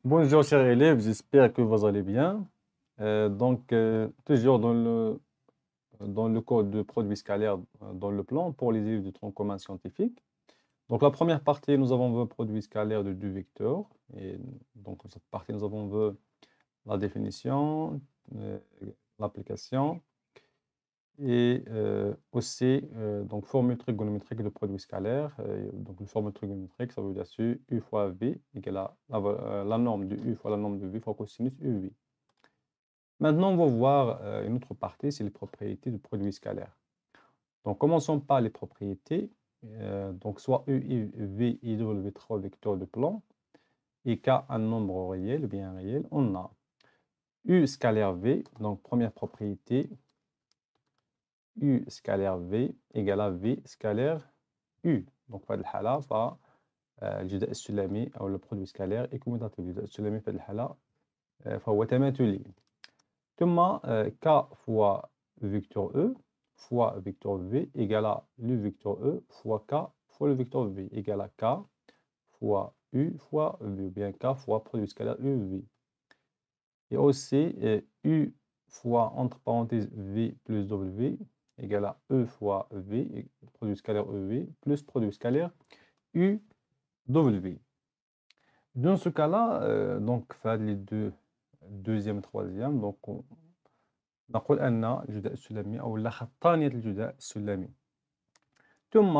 Bonjour chers élèves, j'espère que vous allez bien. Toujours dans le cours de produits scalaires dans le plan pour les élèves de tronc commun scientifique. Donc la première partie, nous avons vu produits scalaires de deux vecteurs. Et donc dans cette partie, nous avons vu la définition, euh, l'application et aussi donc formule trigonométrique de produits scalaires. Donc une formule trigonométrique, ça veut dire que U fois V égale à la norme de U fois la norme de V fois cosinus UV. Maintenant, on va voir une autre partie, c'est les propriétés du produit scalaire. Donc, commençons par les propriétés. Donc, soit U, I, V et W3 vecteurs de plan, et K un nombre réel, bien réel, on a U scalaire V, donc première propriété, U scalaire V égale à V scalaire U. Donc, في هذه الحالة فالجداء السلمي أو le produit scalaire est commutatif. الجداء السلمي في هذه الحالة فهو تماثلي. ثم K fois vecteur E fois vecteur V égale à le vecteur E fois K fois le vecteur V égale à K fois U fois V, ou bien K fois produit scalaire UV. Et aussi U fois, entre parenthèses, V plus W égale à E fois V, produit scalaire EV, plus produit scalaire UW. Dans ce cas-là, donc, les deux, deuxième, troisième, donc, نقول أن الجداء السلمي أو خطانية الجداء السلمي ثم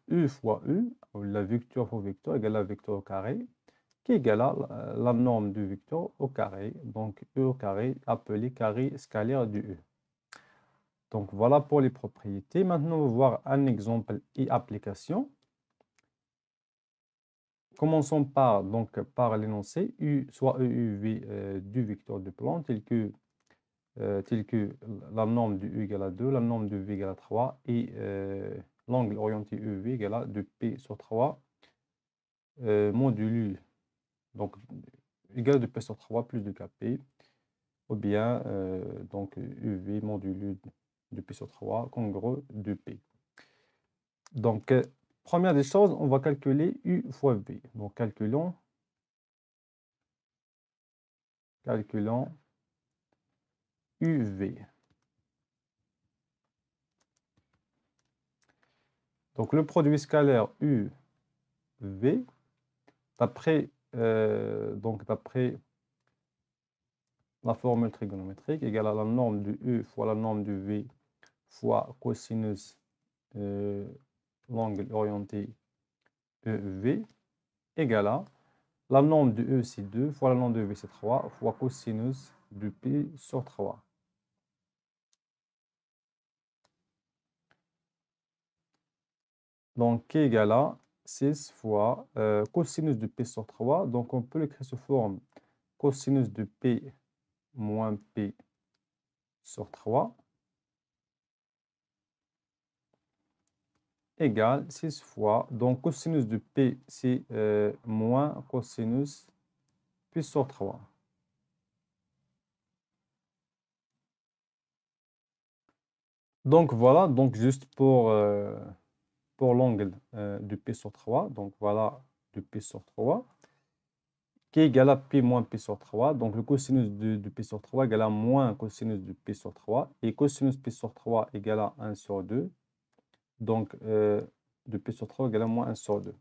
U fois U أو la vecteur fois vecteur égale la vecteur au carré qui égale la norme du vecteur au carré, donc E au carré appelé carré scalaire du U. Donc voilà pour les propriétés. Maintenant, on va voir un exemple et application. Commençons par l'énoncé U soit EUV du vecteur de plan tel que la norme de U égale à 2, la norme de V égale à 3 et l'angle orienté EV égale à 2P sur 3 modulu, donc égal à 2P sur 3 plus 2KP, ou bien donc UV modulu 2P sur 3 congrue 2P. Donc, première des choses, on va calculer U fois V. Donc, calculons UV. Donc, le produit scalaire UV, d'après la formule trigonométrique, égale à la norme de U fois la norme de V fois cosinus l'angle orienté EV, égale à la norme de E, c'est 2, fois la norme de V, c'est 3, fois cosinus de P sur 3. Donc, qui est égal à 6 fois cosinus de P sur 3. Donc, on peut l'écrire sous forme cosinus de P moins P sur 3 égale 6 fois, donc cosinus de P, c'est moins cosinus P sur 3. Donc, voilà, donc juste pour l'angle de P sur 3, donc voilà de P sur 3, qui est égal à P moins P sur 3. Donc, le cosinus de P sur 3 égale à moins cosinus de P sur 3. Et cosinus P sur 3 égale à 1 sur 2. Donc, de P sur 3 égale à moins 1 sur 2.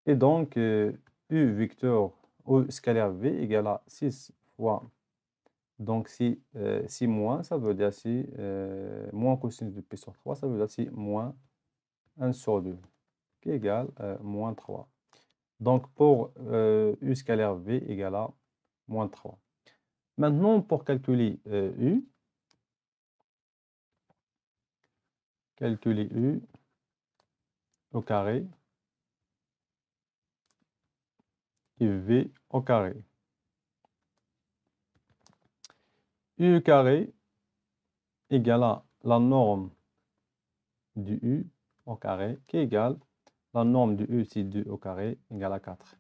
Et donc, U vecteur au scalaire V égale à 6 fois. Donc, si moins, ça veut dire si moins cosinus de P sur 3, ça veut dire si moins 1 sur 2, qui égale moins 3. Donc, pour U scalaire V égale à moins 3. Maintenant, pour calculer U au carré et V au carré. U au carré égale à la norme du U au carré qui égale la norme du U, c'est 2 au carré égale à 4.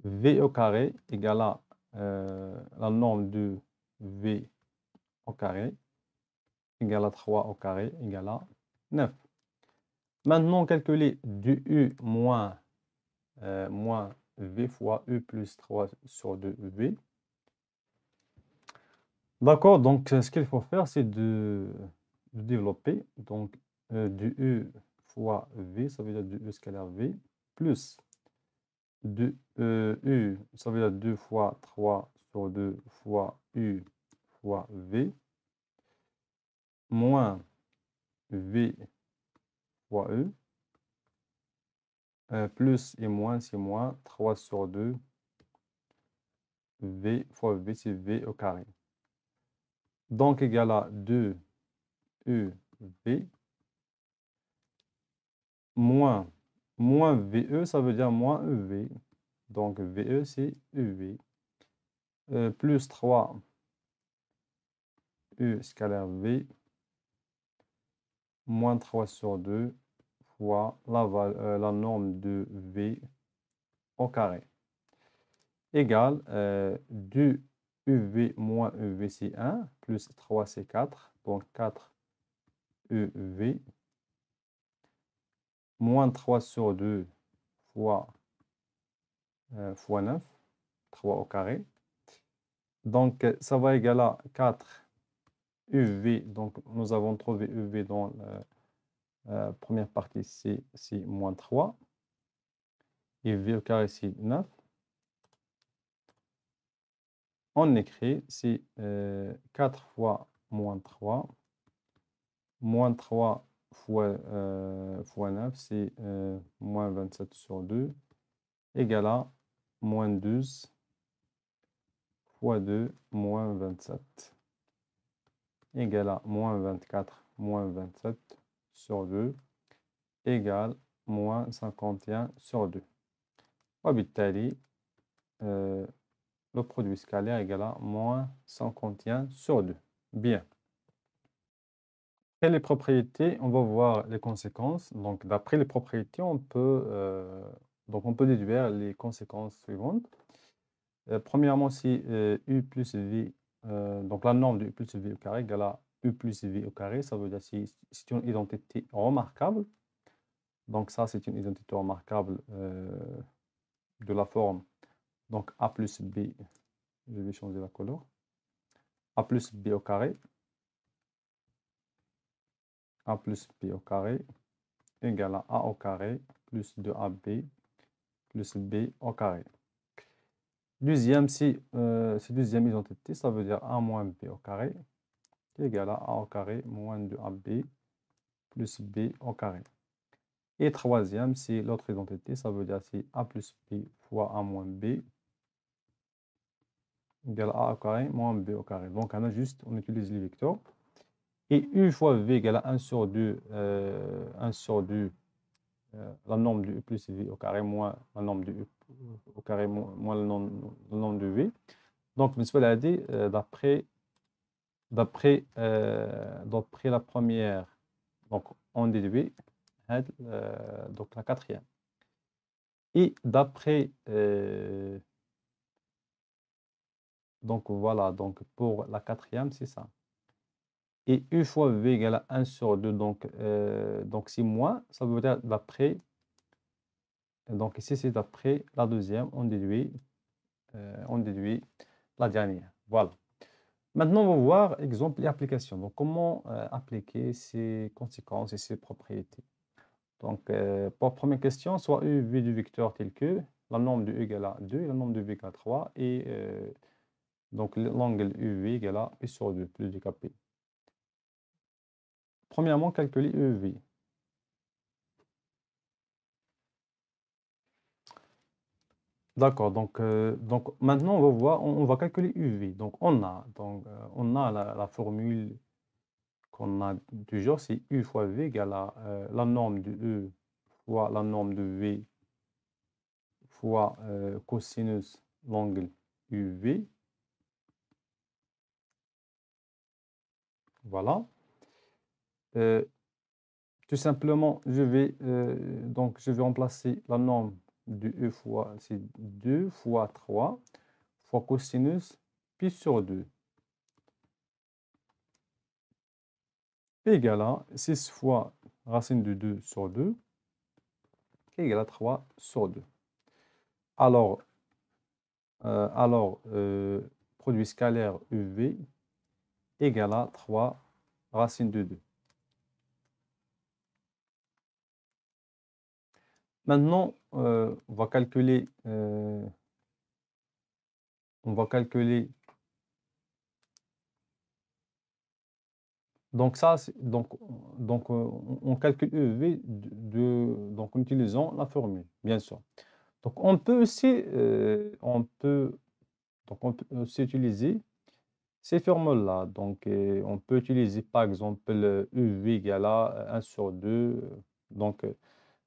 V au carré égale à la norme de V au carré égale à 3 au carré égale à 9. Maintenant, calculer du U moins V fois U plus 3 sur 2V. D'accord, donc ce qu'il faut faire, c'est de développer. Donc, du U fois V, ça veut dire du U scalaire V, plus de U, ça veut dire 2 fois 3 sur 2 fois U fois V, moins V fois E, plus et moins, c'est moins 3 sur 2 V fois V, c'est V au carré. Donc, égal à 2 UV moins VE, ça veut dire moins EV. Donc, VE, c'est EV. Plus 3 U scalaire V moins 3 sur 2 fois la norme de V au carré. Égale 2 UV moins EV, c'est 1. Plus 3, c'est 4. Donc, 4 UV moins 3 sur 2 fois 9, 3 au carré. Donc, ça va égaler à 4 UV. Donc, nous avons trouvé UV dans la première partie, c'est moins 3. Et V au carré, c'est 9. On écrit, c'est 4 fois moins 3. Moins 3 fois 9, c'est moins 27 sur 2. Égale à moins 12 fois 2, moins 27. Égale à moins 24, moins 27 sur 2, égale moins 51 sur 2. وبالتالي le produit scalaire égale à moins 51 sur 2. Bien. Après les propriétés, on va voir les conséquences. Donc, d'après les propriétés, on peut déduire les conséquences suivantes. Premièrement, si U plus V, donc la norme de U plus V au carré égale à U plus V au carré, ça veut dire que c'est une identité remarquable. Donc ça, c'est une identité remarquable de la forme. Donc A plus B, je vais changer la couleur. A plus B au carré. A plus B au carré égale à A au carré plus 2AB plus B au carré. Deuxième, c'est deuxième identité, ça veut dire A moins B au carré égale à A au carré moins 2AB plus B au carré. Et troisième, c'est l'autre identité, ça veut dire c'est A plus B fois A moins B égale à A au carré moins B au carré. Donc, on utilise les vecteurs. Et U fois V égale à 1 sur 2, la norme de U plus V au carré moins la norme de U au carré moins la norme de V. Donc, d'après la première, donc on déduit donc la quatrième. Et d'après, donc voilà, donc pour la quatrième, c'est ça. Et U fois V égale à 1 sur 2, donc c'est moins, ça veut dire d'après, donc ici c'est d'après la deuxième, on déduit la dernière. Voilà. Maintenant, on va voir exemple et application. Donc, comment appliquer ces conséquences et ces propriétés. Donc, pour la première question, soit UV du vecteur tel que la norme de U égale à 2 et la norme de V égale à 3 et donc l'angle UV égale à P sur 2 plus du KP. Premièrement, calculer UV. D'accord, donc maintenant on va voir, on va calculer UV. Donc on a la formule qu'on a toujours, c'est U fois V égale à la norme de E fois la norme de V fois cosinus l'angle UV. Voilà. Tout simplement, je vais remplacer la norme de E fois, c'est 2 fois 3 fois cosinus pi sur 2. égale à 6 fois racine de 2 sur 2 égale à 3 sur 2. Alors, produit scalaire UV égale à 3 racine de 2. Maintenant, on va calculer donc ça, on calcule EV donc en utilisant la formule, bien sûr. Donc on peut aussi, aussi utiliser ces formules-là. Donc on peut utiliser par exemple EV égale à 1 sur 2. Donc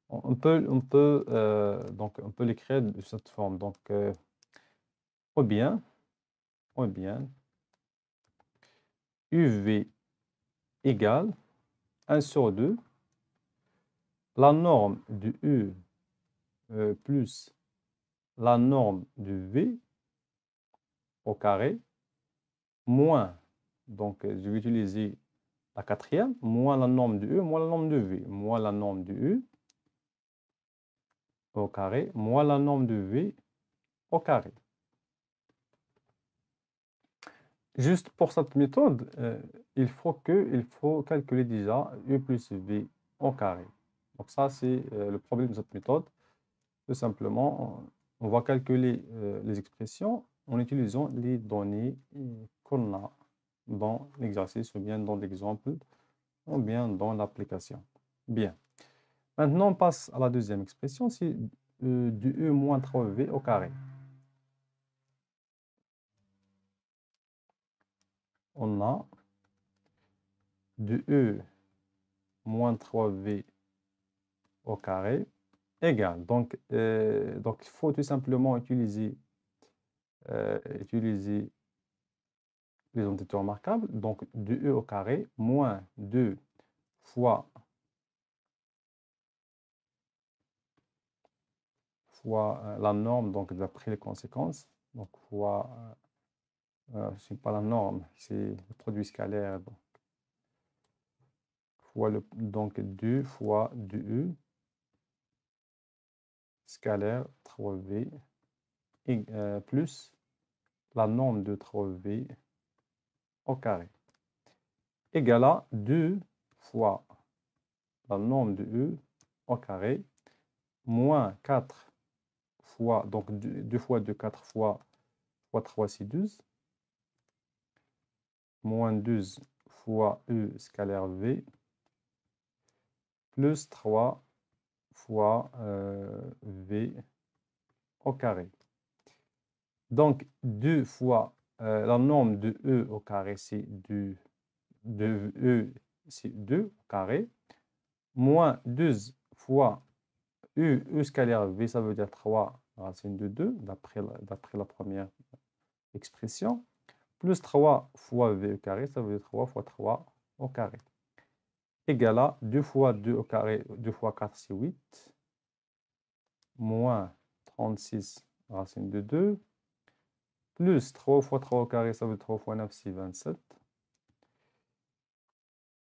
on peut l'écrire de cette forme. Donc ou bien UV égale 1 sur 2, la norme de U plus la norme de V au carré, moins, donc je vais utiliser la quatrième, moins la norme de U, moins la norme de V, moins la norme de U au carré, moins la norme de V au carré. Juste pour cette méthode, il faut calculer déjà U plus V au carré. Donc ça, c'est le problème de cette méthode. Tout simplement, on va calculer les expressions en utilisant les données qu'on a dans l'exercice ou bien dans l'exemple ou bien dans l'application. Bien. Maintenant, on passe à la deuxième expression, c'est du E moins 3V au carré. On a du E moins 3V au carré égale. Donc, il faut tout simplement utiliser les entités remarquables. Donc, du E au carré moins 2 fois la norme, donc d'après les conséquences. Donc, fois, ce n'est pas la norme, c'est le produit scalaire. Donc, fois donc 2 fois 2E scalaire 3V et, plus la norme de 3V au carré égale à 2 fois la norme de E au carré moins 4 fois, donc 2 fois 2, 4 fois 3, c'est 12, moins 12 fois E scalaire V, plus 3 fois V au carré. Donc, 2 fois la norme de E au carré, c'est de E, c'est 2 au carré, moins 12 fois E scalaire V, ça veut dire 3 racine de 2, d'après la première expression, plus 3 fois V au carré, ça veut dire 3 fois 3 au carré, égale à 2 fois 2 au carré, 2 fois 4, c'est 8, moins 36 racine de 2, plus 3 fois 3 au carré, ça veut dire 3 fois 9, c'est 27.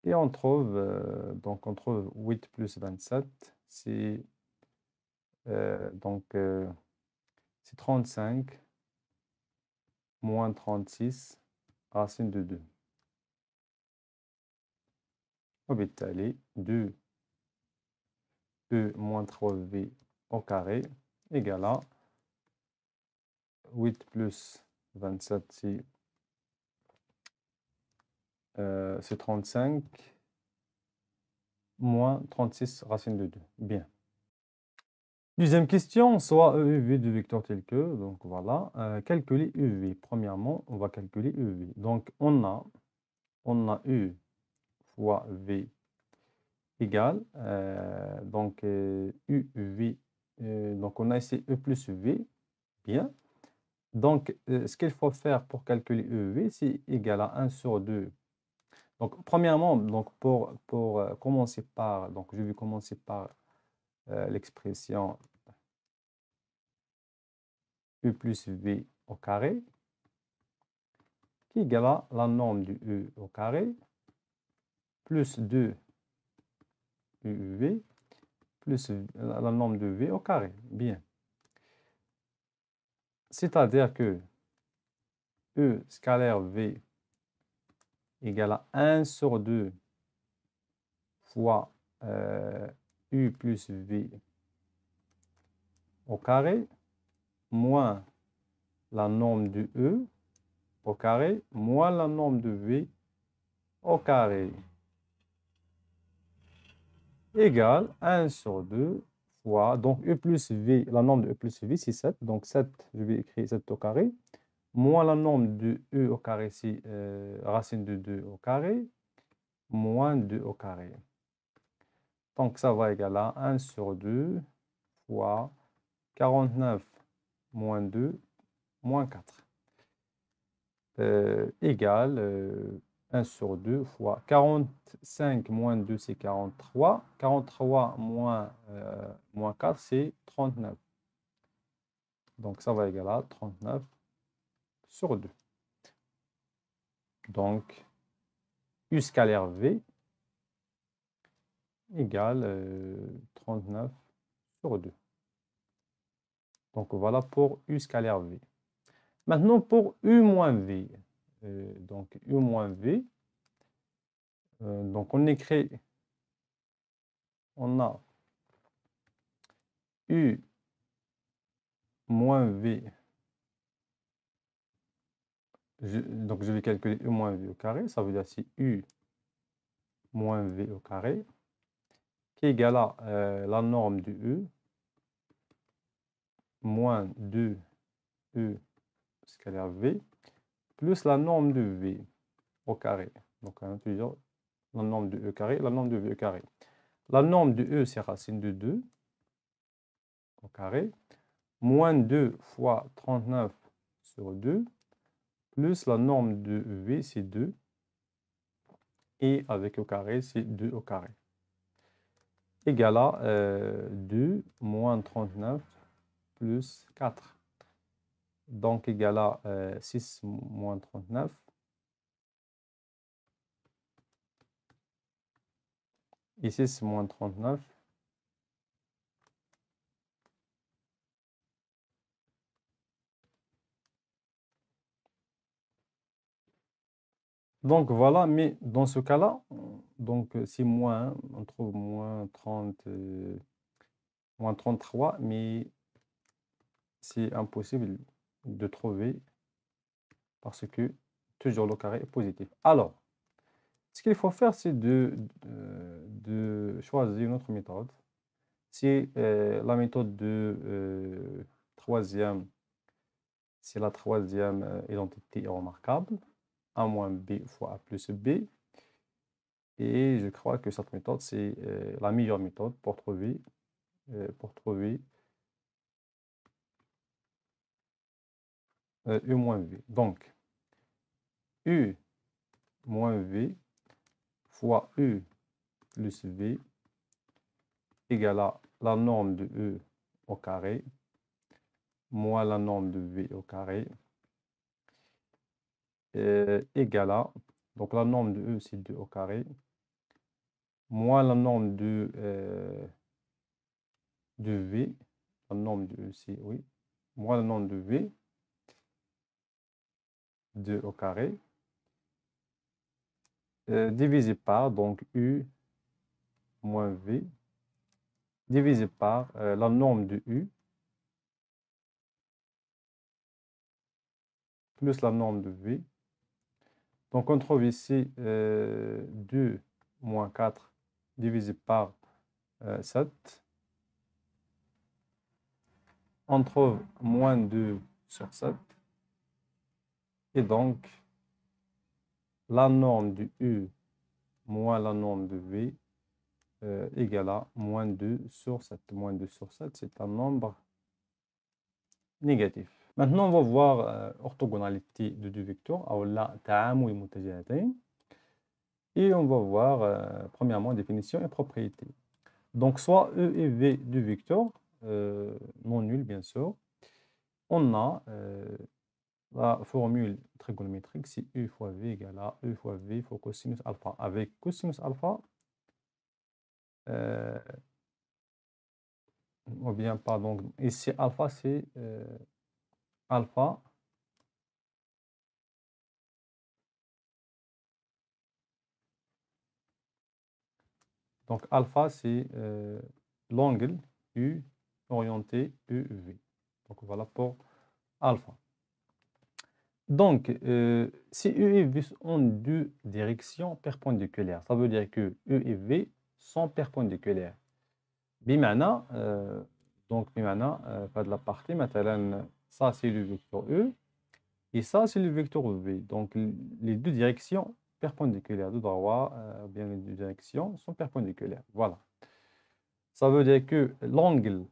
Et on trouve, on trouve 8 plus 27, c'est c'est 35 moins 36 racine de 2. وبالتالي 2 E moins 3V au carré égale à 8 plus 27, c'est 35 moins 36 racine de 2. Bien. Deuxième question, soit E et V de vecteurs tels que, donc voilà, calculer EV. Premièrement, on va calculer EV. Donc on a U fois V égale, UV, donc on a ici E plus V, bien. Donc ce qu'il faut faire pour calculer EV, c'est égal à 1 sur 2. Donc premièrement, donc pour commencer par, donc je vais commencer par l'expression U plus V au carré, qui est égal à la norme du E au carré, plus 2 UV plus la norme de V au carré. Bien. C'est-à-dire que E scalaire V égale à 1 sur 2 fois U plus V au carré moins la norme de E au carré moins la norme de V au carré égale 1 sur 2 fois, donc E plus V, la norme de E plus V, c'est 7. Donc 7, je vais écrire 7 au carré, moins la norme de E au carré, c'est racine de 2 au carré, moins 2 au carré. Donc ça va égaler à 1 sur 2 fois 49 moins 2 moins 4 égale 1 sur 2 fois 45 moins 2, c'est 43. 43 moins 4, c'est 39. Donc, ça va égaler à 39 sur 2. Donc, U scalaire V égale 39 sur 2. Donc, voilà pour U scalaire V. Maintenant, pour U moins V. Donc, U moins V. Donc, on écrit, on a U moins V. Donc, je vais calculer U moins V au carré. Ça veut dire c'est U moins V au carré qui est égal à la norme de E moins 2E scalaire V plus la norme de V au carré. Donc, on a toujours la norme de E carré, la norme de V au carré. La norme de E, c'est racine de 2 au carré, moins 2 fois 39 sur 2, plus la norme de V, c'est 2, et avec au carré, c'est 2 au carré. Égal à 2 moins 39 plus 4. Donc, égal à 6 moins 39. Et 6 moins 39. Donc, voilà, mais dans ce cas-là, donc c'est moins, on trouve moins 30, moins 33, mais c'est impossible de trouver parce que toujours le carré est positif. Alors, ce qu'il faut faire, c'est de choisir une autre méthode. C'est la méthode de troisième, c'est la troisième identité remarquable, A moins B fois A plus B. Et je crois que cette méthode, c'est la meilleure méthode pour trouver U moins V. Donc, U moins V fois U plus V égale à la norme de E au carré moins la norme de V au carré égale à, donc la norme de E, c'est 2 au carré, moins la norme de V, la norme de E, c'est, oui, moins la norme de V, 2 au carré, divisé par, donc U moins V, divisé par la norme de U, plus la norme de V. Donc, on trouve ici 2 moins 4 divisé par 7. On trouve moins 2 sur 7. Et donc, la norme de U moins la norme de V égale à moins 2 sur 7. Moins 2 sur 7, c'est un nombre négatif. Maintenant, on va voir orthogonalité de deux vecteurs. Et on va voir premièrement définition et propriété. Donc, soit E et V du vecteur, non nul bien sûr, on a la formule trigonométrique, c'est U fois V égale à E fois V fois cosinus alpha. Avec cosinus alpha, ou bien, pardon, ici alpha, c'est alpha. Donc, alpha, c'est l'angle U orienté EV. Donc, voilà pour alpha. Donc, si E et V ont deux directions perpendiculaires, ça veut dire que E et V sont perpendiculaires. بمعنى donc بمعنى في هذه la partie مثلا ça c'est le vecteur E et ça c'est le vecteur V. Donc les deux directions perpendiculaires de droit, bien les deux directions sont perpendiculaires. Voilà. Ça veut dire que l'angle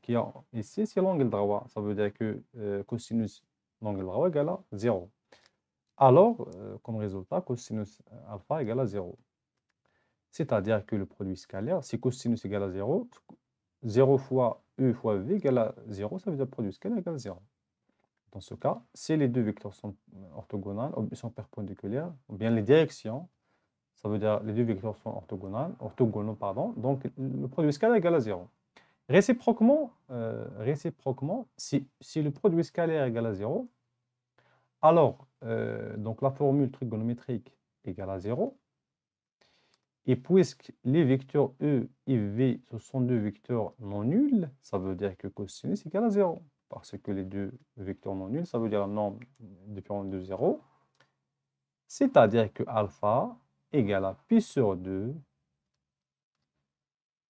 qu'il y a ici, c'est l'angle droit. Ça veut dire que cosinus l'angle droit égale à 0. Alors, comme résultat, cosinus alpha égale à 0. C'est-à-dire que le produit scalaire, si cosinus égale à 0, 0 fois E fois V égale à 0, ça veut dire que le produit scalaire égale à 0. Dans ce cas, si les deux vecteurs sont orthogonales, ou sont perpendiculaires, ou bien les directions, ça veut dire que les deux vecteurs sont orthogonaux, pardon, donc le produit scalaire égale à 0. Réciproquement, si le produit scalaire égale à 0, alors donc la formule trigonométrique égale à 0, et puisque les vecteurs E et V, ce sont deux vecteurs non nuls, ça veut dire que cosinus égale à 0. Parce que les deux vecteurs non nuls, ça veut dire un nombre différent de 0. C'est-à-dire que alpha égale à pi sur 2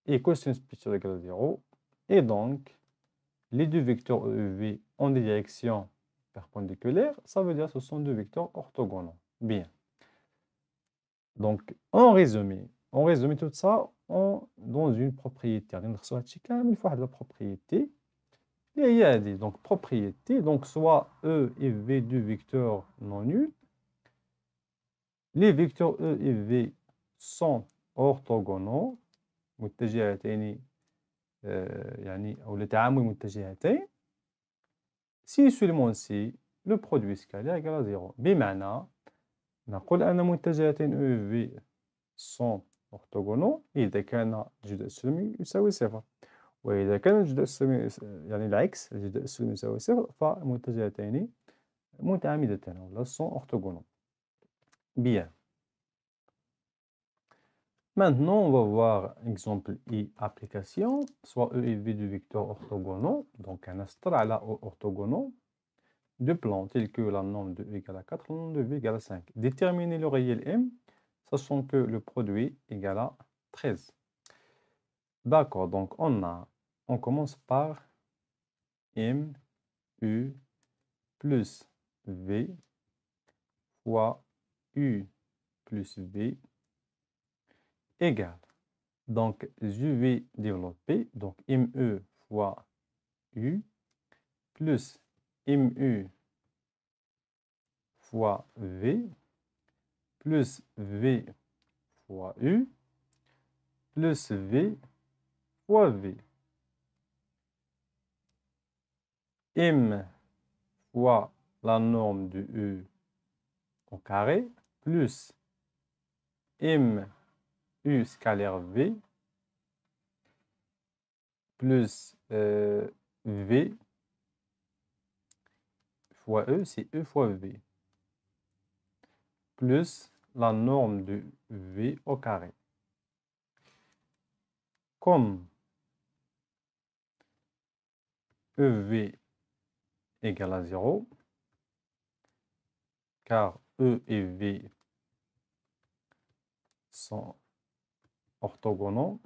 et cosinus pi sur 2 égale à 0. Et donc, les deux vecteurs E et V ont des directions perpendiculaires, ça veut dire que ce sont deux vecteurs orthogonaux. Bien. Donc, en résumé tout ça dans une propriété. Il faut la propriété. Et il y a des propriétés. Donc, soit E et V, deux vecteurs non nuls. Les vecteurs E et V sont orthogonaux. متجهتين يعني أو لتعامل متجهتين. Si seulement si le produit scalaire égale à 0. بمعنى نقول أن متجهتين E et V sont orthogonaux إذا كان الجداء السلمي يساوي صفر، وإذا كان الجداء السلمي يعني العكس الجداء السلمي يساوي صفر فمتجهتين متعامدتان ولا sont orthogonaux. Bien. Maintenant, on va voir exemple et application, soit E et V de vecteurs orthogonaux, donc un astre à la orthogonaux de plans tels que la norme de E égale à 4, la norme de V égale à 5. Déterminer le réel M, sachant que le produit égale à 13. D'accord, donc on commence par M, U plus V fois U plus V égale. Donc, je vais développer, donc ME fois U plus MU fois V plus V fois U plus V fois V. M fois la norme de E au carré plus MU scalaire V plus V fois E, c'est E fois V, plus la norme de V au carré. Comme EV égale à 0, car E et V sont orthogonaux.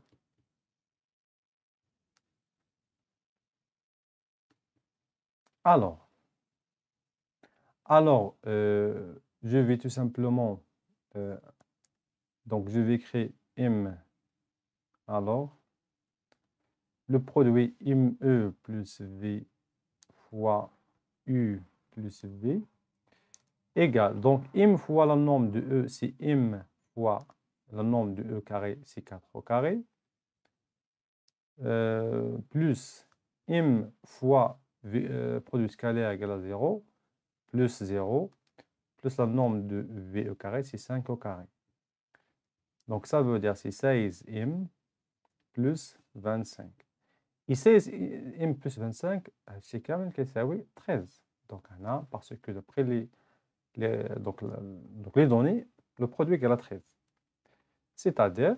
Alors, je vais tout simplement, donc je vais créer M. Alors, le produit ME plus V fois U plus V égale, donc M fois la norme de E, c'est M fois la norme de E carré, c'est 4 au carré, plus M fois produit scalaire égal à 0, plus 0, plus la norme de V au carré, c'est 5 au carré. Donc ça veut dire c'est 16m plus 25. Et 16m plus 25, c'est quand même ça, oui, 13. Donc on a, parce que d'après donc les données, le produit est égal à 13. C'est-à-dire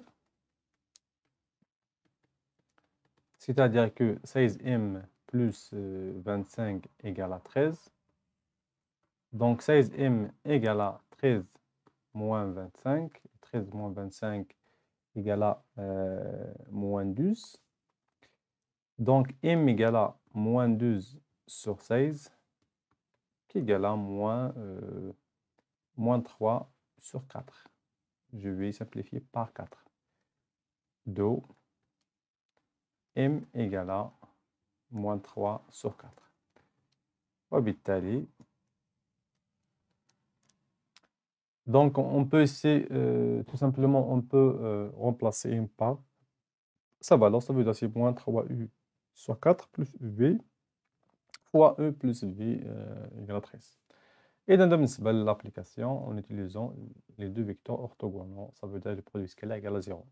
que 16m plus 25 égale à 13. Donc 16m égale à 13 moins 25. 13 moins 25 égale à moins 12. Donc m égale à moins 12 sur 16, qui égale à moins 3 sur 4. Je vais simplifier par 4. Donc m égale à moins 3 sur 4. وبالتالي donc on peut essayer tout simplement on peut remplacer m par sa valeur, ça veut dire c'est moins 3u sur 4 plus v fois e plus v égale à 13. Et dans l'application en utilisant les deux vecteurs orthogonaux, ça veut dire le produit scalaire égal à 0.